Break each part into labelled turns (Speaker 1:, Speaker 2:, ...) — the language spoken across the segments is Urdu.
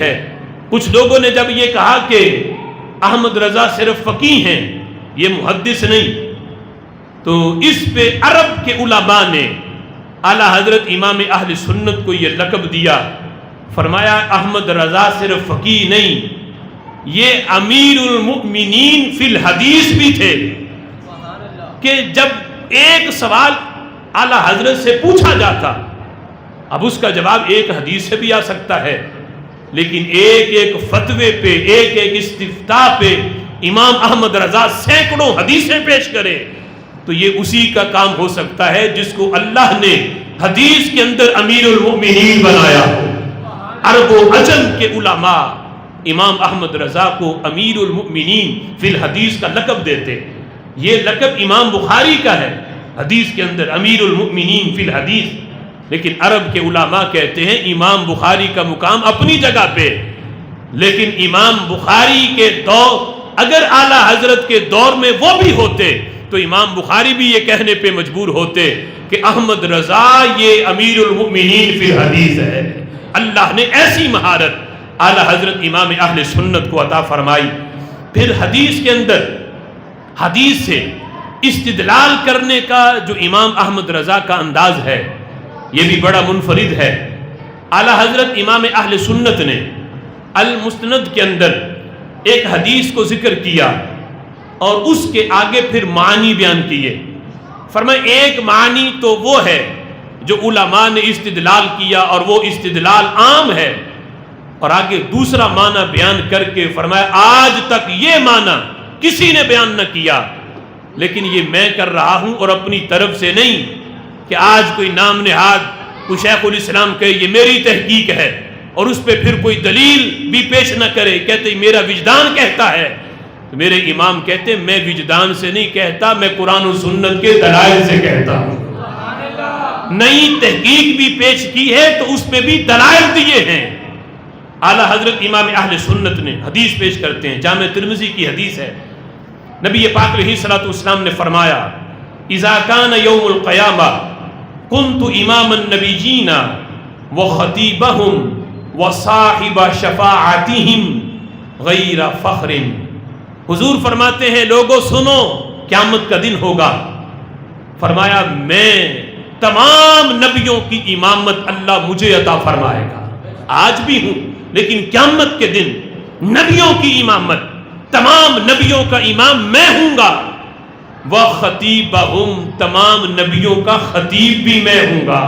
Speaker 1: ہے۔ کچھ لوگوں نے جب یہ کہا کہ احمد رضا صرف فقیہ ہیں، یہ محدث نہیں، تو اس پہ عرب کے علماء نے اعلیٰ حضرت امام اہل سنت کو یہ لقب دیا، فرمایا احمد رضا صرف فقیہ نہیں، یہ امیر المؤمنین فی الحدیث بھی تھے، کہ جب ایک سوال اعلیٰ حضرت سے پوچھا جاتا، اب اس کا جواب ایک حدیث سے بھی آ سکتا ہے، لیکن ایک ایک فتوے پہ، ایک ایک استفتاء پہ امام احمد رضا سینکڑوں حدیثیں پیش کرے، تو یہ اسی کا کام ہو سکتا ہے جس کو اللہ نے حدیث کے اندر امیر المؤمنین بنایا ہو۔ عرب و عجم کے علماء امام احمد رضا کو امیر المؤمنین فی الحدیث کا لقب دیتے۔ یہ لقب امام بخاری کا ہے حدیث کے اندر، امیر المؤمنین فی الحدیث، لیکن عرب کے علماء کہتے ہیں امام بخاری کا مقام اپنی جگہ پہ، لیکن امام بخاری کے دور، اگر اعلیٰ حضرت کے دور میں وہ بھی ہوتے تو امام بخاری بھی یہ کہنے پہ مجبور ہوتے کہ احمد رضا یہ امیر المؤمنین فی الحدیث ہے۔ اللہ نے ایسی مہارت اعلیٰ حضرت امام اہل سنت کو عطا فرمائی۔ پھر حدیث کے اندر حدیث سے استدلال کرنے کا جو امام احمد رضا کا انداز ہے، یہ بھی بڑا منفرد ہے۔ اعلیٰ حضرت امام اہل سنت نے المسند کے اندر ایک حدیث کو ذکر کیا اور اس کے آگے پھر معنی بیان کیے۔ فرمایا ایک معنی تو وہ ہے جو علماء نے استدلال کیا اور وہ استدلال عام ہے، اور آگے دوسرا معنی بیان کر کے فرمایا آج تک یہ معنی کسی نے بیان نہ کیا، لیکن یہ میں کر رہا ہوں اور اپنی طرف سے نہیں کہ آج کوئی نام نہاد کوئی شیخ الاسلام کہے یہ میری تحقیق ہے اور اس پہ پھر کوئی دلیل بھی پیش نہ کرے، کہتے میرا وجدان کہتا ہے۔ میرے امام کہتے میں وجدان سے نہیں کہتا، میں قرآن و سنت کے دلائل سے کہتا ہوں۔ نئی تحقیق بھی پیش کی ہے تو اس پہ بھی دلائل دیے ہیں۔ اعلیٰ حضرت امام اہل سنت نے حدیث پیش کرتے ہیں، جامع ترمذی کی حدیث ہے، نبی پاک علیہ الصلوۃ والسلام نے فرمایا اذا کان یوم القیامہ کنت امام النبیین وخطیبہم وصاحب شفاعتہم غیر فخر۔ حضور فرماتے ہیں لوگوں سنو، قیامت کا دن ہوگا، فرمایا میں تمام نبیوں کی امامت اللہ مجھے عطا فرمائے گا، آج بھی ہوں لیکن قیامت کے دن نبیوں کی امامت، تمام نبیوں کا امام میں ہوں گا، وَخَطِيبَهُمْ تمام نبیوں کا خطیب بھی میں ہوں گا۔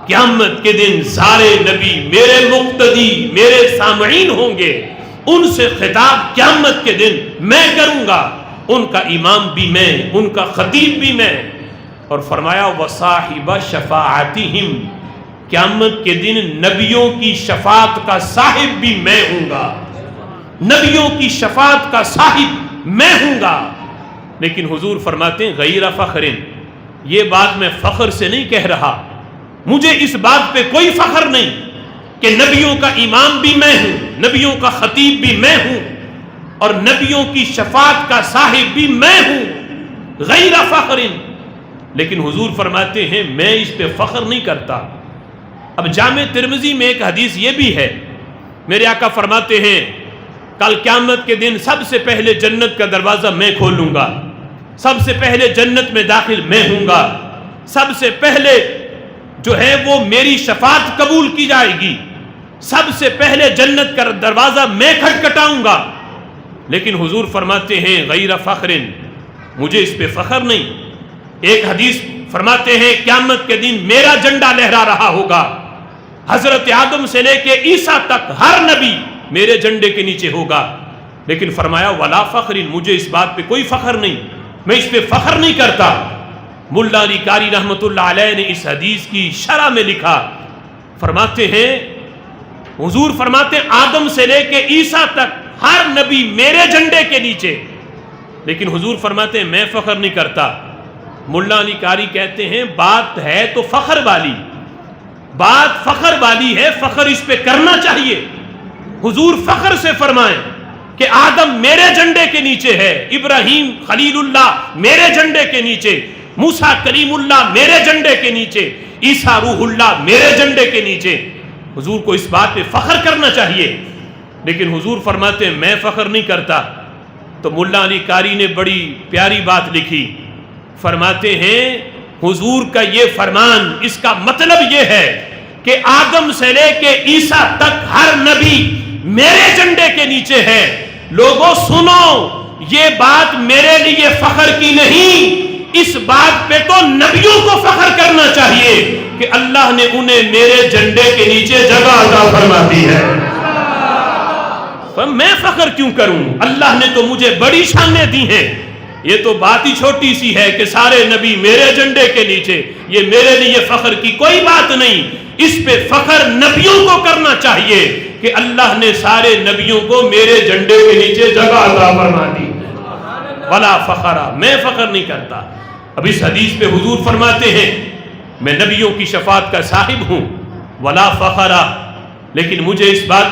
Speaker 1: قیامت کے دن سارے نبی میرے مقتدی، میرے سامعین ہوں گے، ان سے خطاب قیامت کے دن میں کروں گا، ان کا امام بھی میں، ان کا خطیب بھی میں۔ اور فرمایا وَصَاحِبَ شَفَاعَتِهِمْ قیامت کے دن نبیوں کی شفاعت کا صاحب بھی میں ہوں گا، نبیوں کی شفاعت کا صاحب میں ہوں گا۔ لیکن حضور فرماتے ہیں غیر فخر، یہ بات میں فخر سے نہیں کہہ رہا، مجھے اس بات پہ کوئی فخر نہیں کہ نبیوں کا امام بھی میں ہوں، نبیوں کا خطیب بھی میں ہوں، اور نبیوں کی شفاعت کا صاحب بھی میں ہوں، غیر فخر۔ لیکن حضور فرماتے ہیں میں اس پہ فخر نہیں کرتا۔ اب جامع ترمذی میں ایک حدیث یہ بھی ہے، میرے آقا فرماتے ہیں کل قیامت کے دن سب سے پہلے جنت کا دروازہ میں کھولوں گا، سب سے پہلے جنت میں داخل میں ہوں گا، سب سے پہلے جو ہے وہ میری شفاعت قبول کی جائے گی، سب سے پہلے جنت کا دروازہ میں کھٹکھٹاؤں گا۔ لیکن حضور فرماتے ہیں غیر فخر، مجھے اس پہ فخر نہیں۔ ایک حدیث فرماتے ہیں قیامت کے دن میرا جھنڈا لہرا رہا ہوگا، حضرت آدم سے لے کے عیسیٰ تک ہر نبی میرے جھنڈے کے نیچے ہوگا۔ لیکن فرمایا ولا فخر، مجھے اس بات پہ کوئی فخر نہیں، میں اس پہ فخر نہیں کرتا۔ ملا علی قاری رحمۃ اللہ علیہ نے اس حدیث کی شرح میں لکھا، فرماتے ہیں حضور فرماتے ہیں آدم سے لے کے عیسیٰ تک ہر نبی میرے جھنڈے کے نیچے، لیکن حضور فرماتے ہیں میں فخر نہیں کرتا۔ ملا علی قاری کہتے ہیں بات ہے تو فخر والی، بات فخر والی ہے، فخر اس پہ کرنا چاہیے۔ حضور فخر سے فرمائیں کہ آدم میرے جھنڈے کے نیچے ہے، ابراہیم خلیل اللہ میرے جھنڈے کے نیچے، موسیٰ کلیم اللہ میرے جھنڈے کے نیچے، عیسیٰ روح اللہ میرے جھنڈے کے نیچے۔ حضور کو اس بات پہ فخر کرنا چاہیے، لیکن حضور فرماتے ہیں میں فخر نہیں کرتا۔ تو ملا علی قاری نے بڑی پیاری بات لکھی، فرماتے ہیں حضور کا یہ فرمان، اس کا مطلب یہ ہے کہ آدم سے لے کے عیسیٰ تک ہر نبی میرے جھنڈے کے نیچے ہے۔ لوگوں سنو، یہ بات میرے لیے فخر کی نہیں، اس بات پہ تو نبیوں کو فخر کرنا چاہیے کہ اللہ نے انہیں میرے جھنڈے کے نیچے جگہ عطا فرما دی ہے۔ میں فخر کیوں کروں؟ اللہ نے تو مجھے بڑی شانیں دی ہیں۔ یہ تو بات ہی چھوٹی سی ہے کہ سارے نبی میرے جھنڈے کے نیچے، یہ میرے لیے فخر کی کوئی بات نہیں۔ اس پہ فخر نبیوں کو کرنا چاہیے کہ اللہ نے سارے نبیوں کو میرے جھنڈے کے نیچے جگہ عطا فرما دی۔ ولا فخرا، میں فخر نہیں کرتا۔ اب اس حدیث پہ حضور فرماتے ہیں میں نبیوں کی شفاعت کا صاحب ہوں، ولا فخرا، لیکن مجھے اس بات